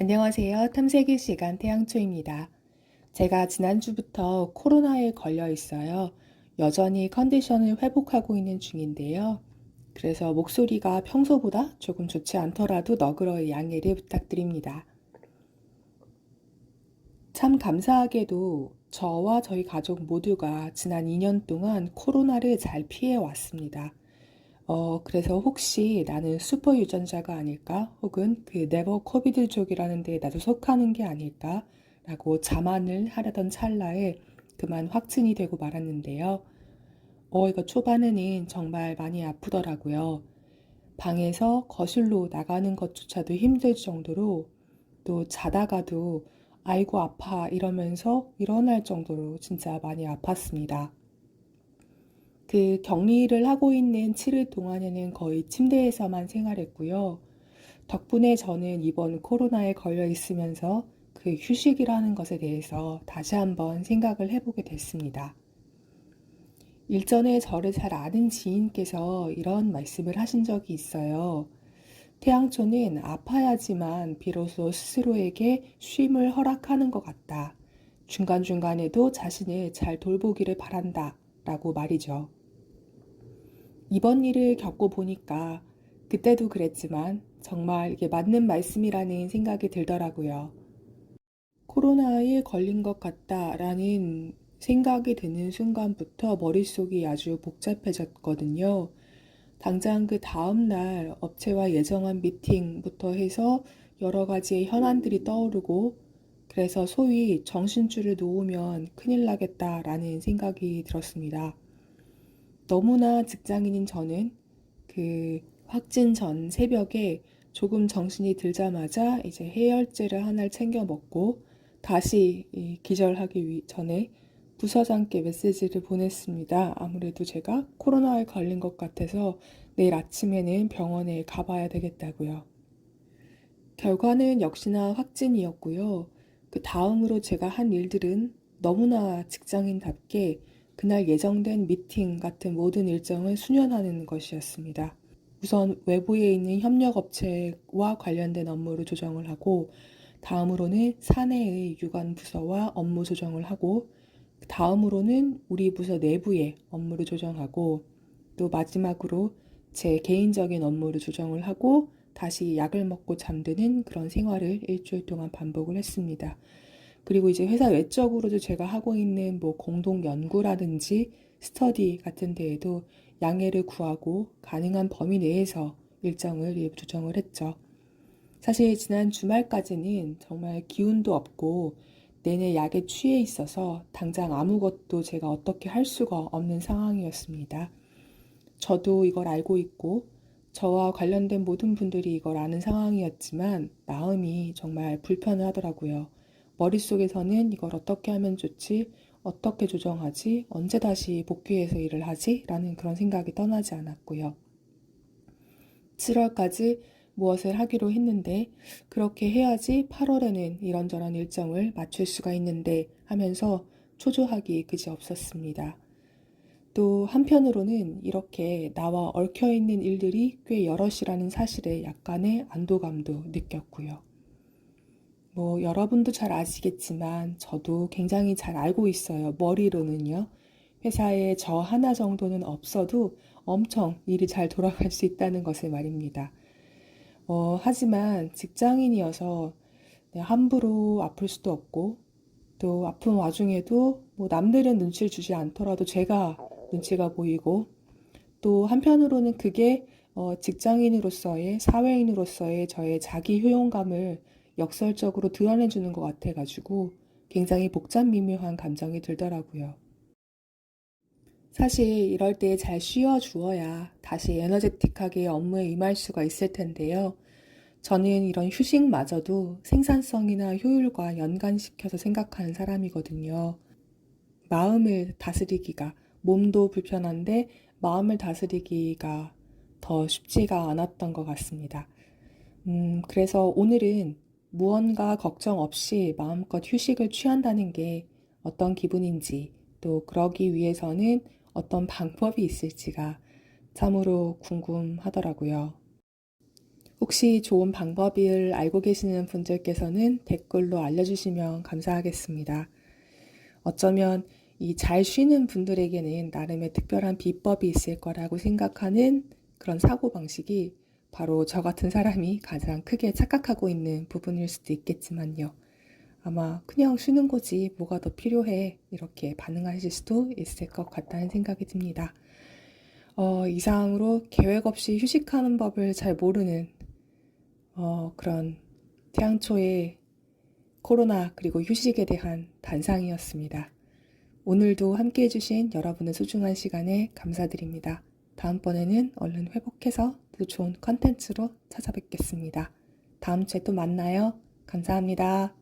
안녕하세요. 탐색의 시간 태양초입니다. 제가 지난주부터 코로나에 걸려 있어요. 여전히 컨디션을 회복하고 있는 중인데요. 그래서 목소리가 평소보다 조금 좋지 않더라도 너그러이 양해를 부탁드립니다. 참 감사하게도 저와 저희 가족 모두가 지난 2년 동안 코로나를 잘 피해 왔습니다. 그래서 혹시 나는 슈퍼 유전자가 아닐까? 혹은 그 네버 코비드족이라는 데에 나도 속하는 게 아닐까? 라고 자만을 하려던 찰나에 그만 확진이 되고 말았는데요. 이거 초반에는 정말 많이 아프더라고요. 방에서 거실로 나가는 것조차도 힘들 정도로 또 자다가도 아이고 아파 이러면서 일어날 정도로 진짜 많이 아팠습니다. 그 격리를 하고 있는 7일 동안에는 거의 침대에서만 생활했고요. 덕분에 저는 이번 코로나에 걸려 있으면서 그 휴식이라는 것에 대해서 다시 한번 생각을 해보게 됐습니다. 일전에 저를 잘 아는 지인께서 이런 말씀을 하신 적이 있어요. 태양초는 아파야지만 비로소 스스로에게 쉼을 허락하는 것 같다. 중간중간에도 자신을 잘 돌보기를 바란다. 라고 말이죠. 이번 일을 겪고 보니까 그때도 그랬지만 정말 이게 맞는 말씀이라는 생각이 들더라고요. 코로나에 걸린 것 같다라는 생각이 드는 순간부터 머릿속이 아주 복잡해졌거든요. 당장 그 다음날 업체와 예정한 미팅부터 해서 여러 가지의 현안들이 떠오르고 그래서 소위 정신줄을 놓으면 큰일 나겠다라는 생각이 들었습니다. 너무나 직장인인 저는 그 확진 전 새벽에 조금 정신이 들자마자 이제 해열제를 하나를 챙겨 먹고 다시 기절하기 전에 부서장께 메시지를 보냈습니다. 아무래도 제가 코로나에 걸린 것 같아서 내일 아침에는 병원에 가봐야 되겠다고요. 결과는 역시나 확진이었고요. 그 다음으로 제가 한 일들은 너무나 직장인답게 그날 예정된 미팅 같은 모든 일정을 수년하는 것이었습니다. 우선 외부에 있는 협력업체와 관련된 업무를 조정을 하고, 다음으로는 사내의 유관 부서와 업무 조정을 하고, 다음으로는 우리 부서 내부의 업무를 조정하고, 또 마지막으로 제 개인적인 업무를 조정을 하고, 다시 약을 먹고 잠드는 그런 생활을 일주일 동안 반복을 했습니다. 그리고 이제 회사 외적으로도 제가 하고 있는 뭐 공동 연구라든지 스터디 같은 데에도 양해를 구하고 가능한 범위 내에서 일정을 조정을 했죠. 사실 지난 주말까지는 정말 기운도 없고 내내 약에 취해 있어서 당장 아무것도 제가 어떻게 할 수가 없는 상황이었습니다. 저도 이걸 알고 있고 저와 관련된 모든 분들이 이걸 아는 상황이었지만 마음이 정말 불편하더라고요. 머릿속에서는 이걸 어떻게 하면 좋지? 어떻게 조정하지? 언제 다시 복귀해서 일을 하지? 라는 그런 생각이 떠나지 않았고요. 7월까지 무엇을 하기로 했는데 그렇게 해야지 8월에는 이런저런 일정을 맞출 수가 있는데 하면서 초조하기 그지없었습니다. 또 한편으로는 이렇게 나와 얽혀있는 일들이 꽤 여럿이라는 사실에 약간의 안도감도 느꼈고요. 뭐 여러분도 잘 아시겠지만 저도 굉장히 잘 알고 있어요. 머리로는요. 회사에 저 하나 정도는 없어도 엄청 일이 잘 돌아갈 수 있다는 것을 말입니다. 하지만 직장인이어서 함부로 아플 수도 없고 또 아픈 와중에도 뭐 남들은 눈치를 주지 않더라도 제가 눈치가 보이고 또 한편으로는 그게 직장인으로서의 사회인으로서의 저의 자기 효용감을 역설적으로 드러내주는 것 같아가지고 굉장히 복잡 미묘한 감정이 들더라고요. 사실 이럴 때 잘 쉬어주어야 다시 에너제틱하게 업무에 임할 수가 있을 텐데요. 저는 이런 휴식마저도 생산성이나 효율과 연관시켜서 생각하는 사람이거든요. 마음을 다스리기가, 몸도 불편한데 마음을 다스리기가 더 쉽지가 않았던 것 같습니다. 그래서 오늘은 무언가 걱정 없이 마음껏 휴식을 취한다는 게 어떤 기분인지, 또 그러기 위해서는 어떤 방법이 있을지가 참으로 궁금하더라고요. 혹시 좋은 방법을 알고 계시는 분들께서는 댓글로 알려주시면 감사하겠습니다. 어쩌면 이 잘 쉬는 분들에게는 나름의 특별한 비법이 있을 거라고 생각하는 그런 사고방식이 바로 저 같은 사람이 가장 크게 착각하고 있는 부분일 수도 있겠지만요. 아마 그냥 쉬는 거지 뭐가 더 필요해 이렇게 반응하실 수도 있을 것 같다는 생각이 듭니다. 이상으로 계획 없이 휴식하는 법을 잘 모르는 그런 태양초의 코로나 그리고 휴식에 대한 단상이었습니다. 오늘도 함께 해주신 여러분의 소중한 시간에 감사드립니다. 다음번에는 얼른 회복해서 또 좋은 컨텐츠로 찾아뵙겠습니다. 다음 주에 또 만나요. 감사합니다.